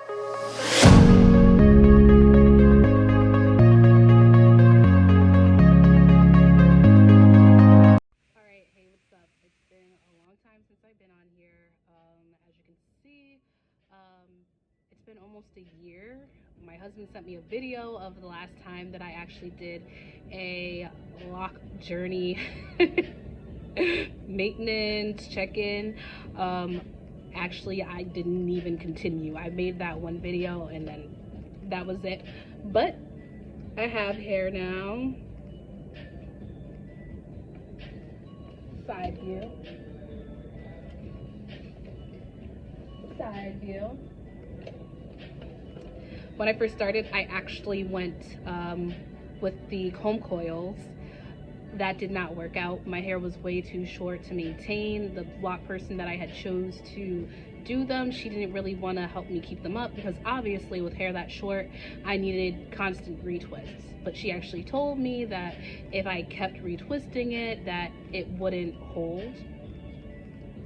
Alright, hey, what's up? It's been a long time since I've been on here. As you can see, it's been almost a year. My husband sent me a video of the last time that I actually did a lock journey maintenance check-in. Actually, I didn't even continue. I made that one video and then that was it. But I have hair now. Side view. Side view. When I first started, I actually went with the comb coils. That did not work out. My hair was way too short to maintain. The lock person that I had chose to do them, she didn't really want to help me keep them up because obviously with hair that short, I needed constant retwists. But she actually told me that if I kept retwisting it, that it wouldn't hold.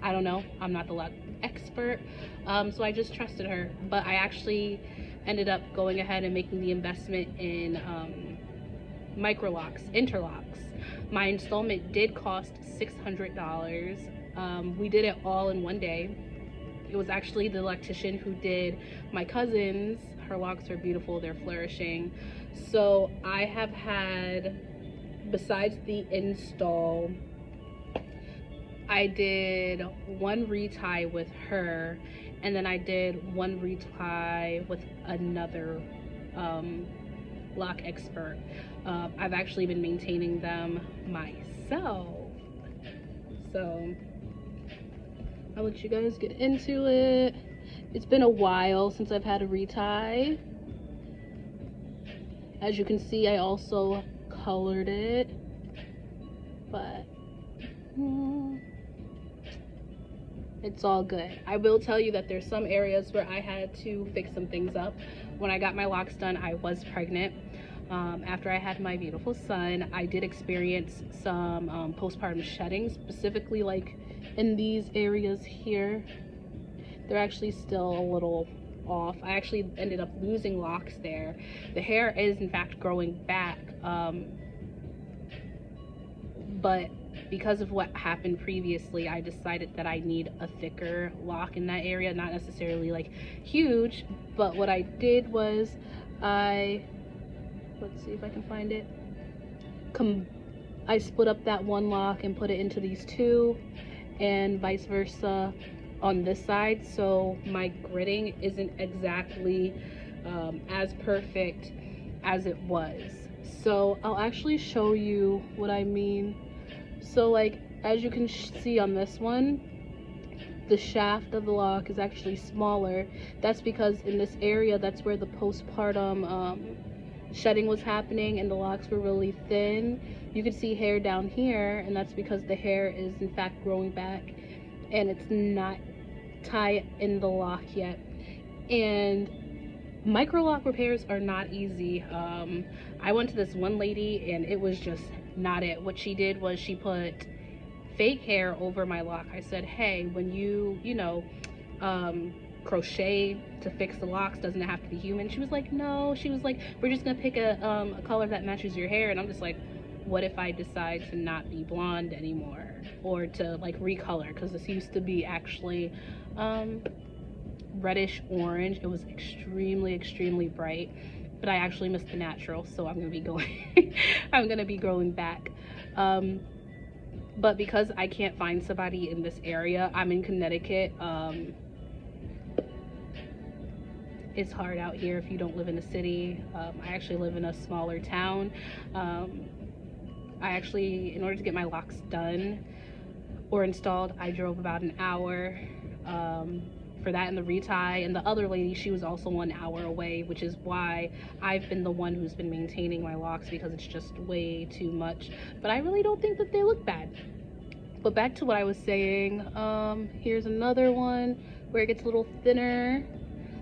I don't know. I'm not the lock expert, so I just trusted her. But I actually ended up going ahead and making the investment in micro locks, interlocks. My installment did cost $600. We did it all in one day. It was actually the electrician who did my cousin's. Her locks are beautiful, they're flourishing. So I have had, besides the install, I did one retie with her, and then I did one retie with another lock expert. I've actually been maintaining them myself, so I'll let you guys get into it. It's been a while since I've had a retie. As you can see, I also colored it, but it's all good. I will tell you that there's some areas where I had to fix some things up. When I got my locks done, I was pregnant. After I had my beautiful son, I did experience some postpartum shedding, specifically like in these areas here. They're actually still a little off. I actually ended up losing locks there. The hair is in fact growing back, but because of what happened previously, I decided that I need a thicker lock in that area. Not necessarily like huge, but what I did was let's see if I can find it. I split up that one lock and put it into these two, and vice versa on this side, so my gridding isn't exactly as perfect as it was. So I'll actually show you what I mean. So like, as you can see on this one, the shaft of the lock is actually smaller. That's because in this area, that's where the postpartum shedding was happening and the locks were really thin. You can see hair down here, and that's because the hair is in fact growing back and it's not tied in the lock yet. And micro lock repairs are not easy. I went to this one lady and it was just not it. What she did was she put fake hair over my lock. I said, hey, when you crochet to fix the locks, doesn't it have to be human? She was like, no. She was like, we're just gonna pick a color that matches your hair. And I'm just like, what if I decide to not be blonde anymore, or to like recolor? Because this used to be actually reddish orange. It was extremely bright, but I actually missed the natural, so I'm gonna be going I'm gonna be growing back. But because I can't find somebody in this area, I'm in Connecticut. It's hard out here if you don't live in a city. I actually live in a smaller town. I actually, in order to get my locks done or installed, I drove about an hour for that and the retie. And the other lady, she was also 1 hour away, which is why I've been the one who's been maintaining my locks, because it's just way too much. But I really don't think that they look bad. But back to what I was saying, here's another one where it gets a little thinner.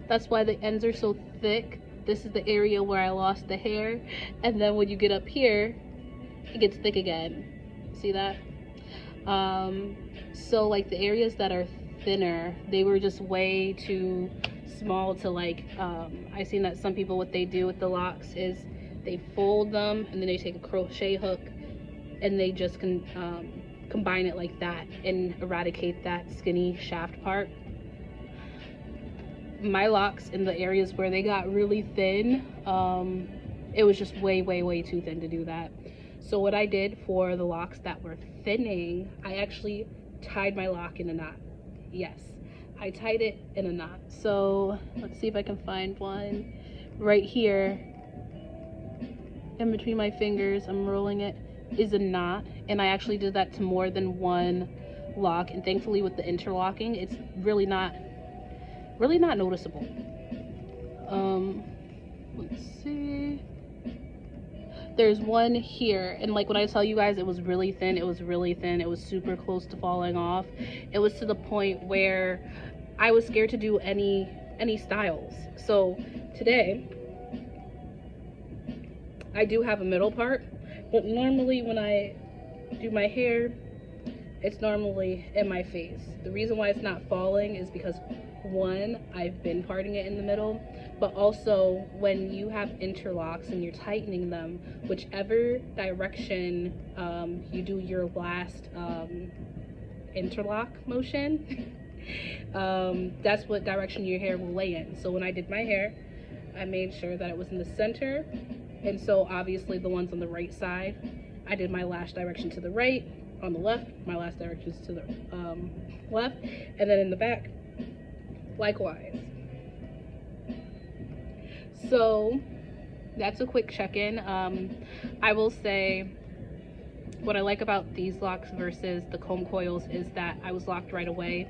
That's why the ends are so thick. This is the area where I lost the hair. And then when you get up here, it gets thick again. See that? So like the areas that are thinner, they were just way too small to like, I've seen that some people, what they do with the locks is they fold them and then they take a crochet hook and they just combine it like that and eradicate that skinny shaft part. My locks in the areas where they got really thin, it was just way too thin to do that. So what I did for the locks that were thinning, I actually tied my lock in a knot. Yes, I tied it in a knot. So let's see if I can find one right here in between my fingers. I'm rolling it, is a knot, and I actually did that to more than one lock, and thankfully with the interlocking it's really not noticeable. Let's see, there's one here, and like when I tell you guys it was really thin, it was really thin. It was super close to falling off. It was to the point where I was scared to do any styles. So today I do have a middle part, but normally when I do my hair, it's normally in my face. The reason why it's not falling is because, one, I've been parting it in the middle, but also when you have interlocks and you're tightening them, whichever direction you do your last interlock motion, that's what direction your hair will lay in. So when I did my hair, I made sure that it was in the center, and so obviously the ones on the right side, I did my lash direction to the right. On the left, my last direction is to the left, and then in the back, likewise. So that's a quick check-in. I will say what I like about these locks versus the comb coils is that I was locked right away.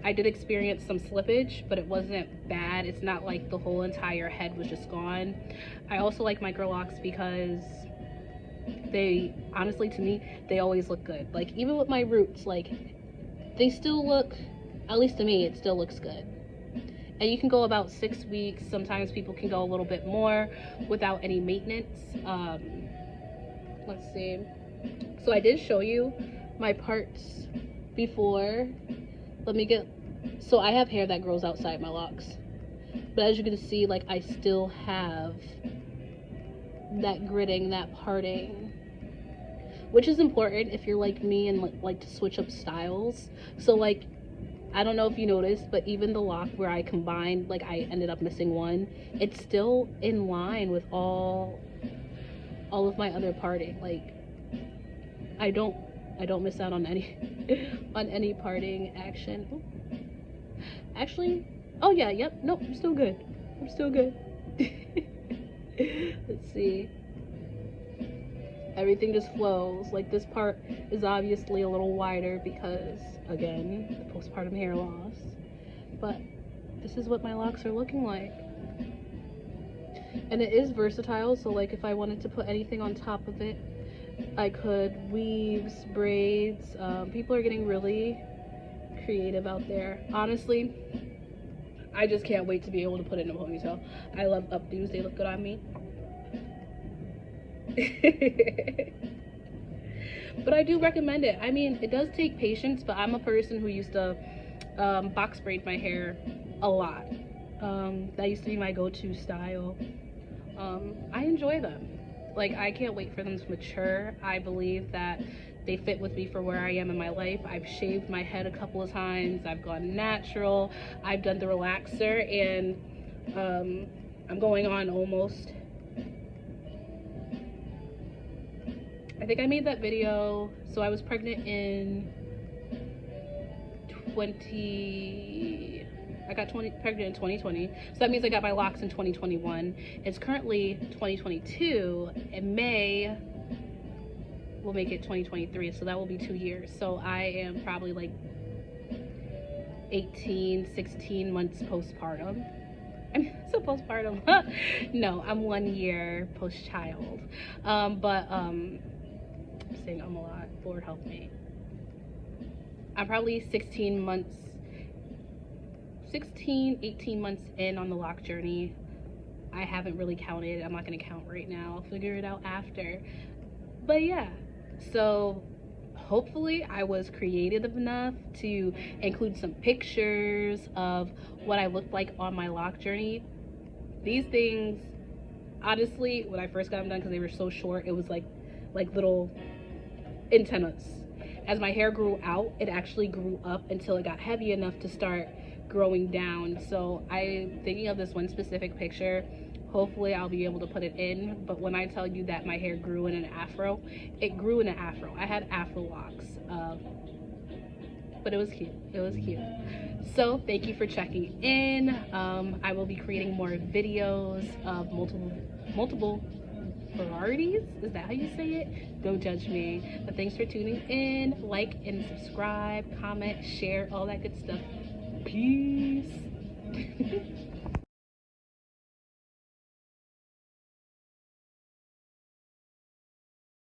I did experience some slippage, but it wasn't bad. It's not like the whole entire head was just gone. I also like micro locks because they, honestly, to me, they always look good. Like, even with my roots, like, they still look, at least to me, it still looks good. And you can go about 6 weeks. Sometimes people can go a little bit more without any maintenance. Let's see. So I did show you my parts before. Let me get, so I have hair that grows outside my locks. But as you can see, like, I still have that gritting, that parting, which is important if you're like me and like to switch up styles. So like, I don't know if you noticed, but even the lock where I combined, like I ended up missing one, it's still in line with all of my other parting. Like, I don't miss out on any on any parting action. Ooh. Actually, oh yeah, yep, nope, I'm still good. I'm still good. Let's see. Everything just flows. Like, this part is obviously a little wider because, again, the postpartum hair loss. But this is what my locks are looking like. And it is versatile, so like if I wanted to put anything on top of it, I could. Weaves, braids. People are getting really creative out there. Honestly, I just can't wait to be able to put it in a ponytail. I love updos, they look good on me. But I do recommend it. I mean, it does take patience, but I'm a person who used to box braid my hair a lot. That used to be my go-to style. I enjoy them. Like, I can't wait for them to mature. I believe that they fit with me for where I am in my life. I've shaved my head a couple of times. I've gone natural. I've done the relaxer, and I'm going on almost, I think I made that video, so I was pregnant in I got pregnant in 2020, so that means I got my locks in 2021. It's currently 2022. In May, we'll make it 2023, so that will be 2 years. So I am probably like 16 months postpartum. I mean, so postpartum. No, I'm 1 year post-child. I'm saying a lot. Lord help me. I'm probably 18 months in on the lock journey. I haven't really counted. I'm not going to count right now. I'll figure it out after. But yeah, so hopefully I was creative enough to include some pictures of what I looked like on my lock journey. These things, honestly, when I first got them done, because they were so short, it was like little antennas. As my hair grew out, it actually grew up until it got heavy enough to start growing down. So I'm thinking of this one specific picture. Hopefully I'll be able to put it in, but when I tell you that my hair grew in an afro, it grew in an afro. I had afro locks, but it was cute. It was cute. So thank you for checking in. I will be creating more videos of multiple varieties. Is that how you say it? Don't judge me. But thanks for tuning in. Like and subscribe, comment, share, all that good stuff. Peace.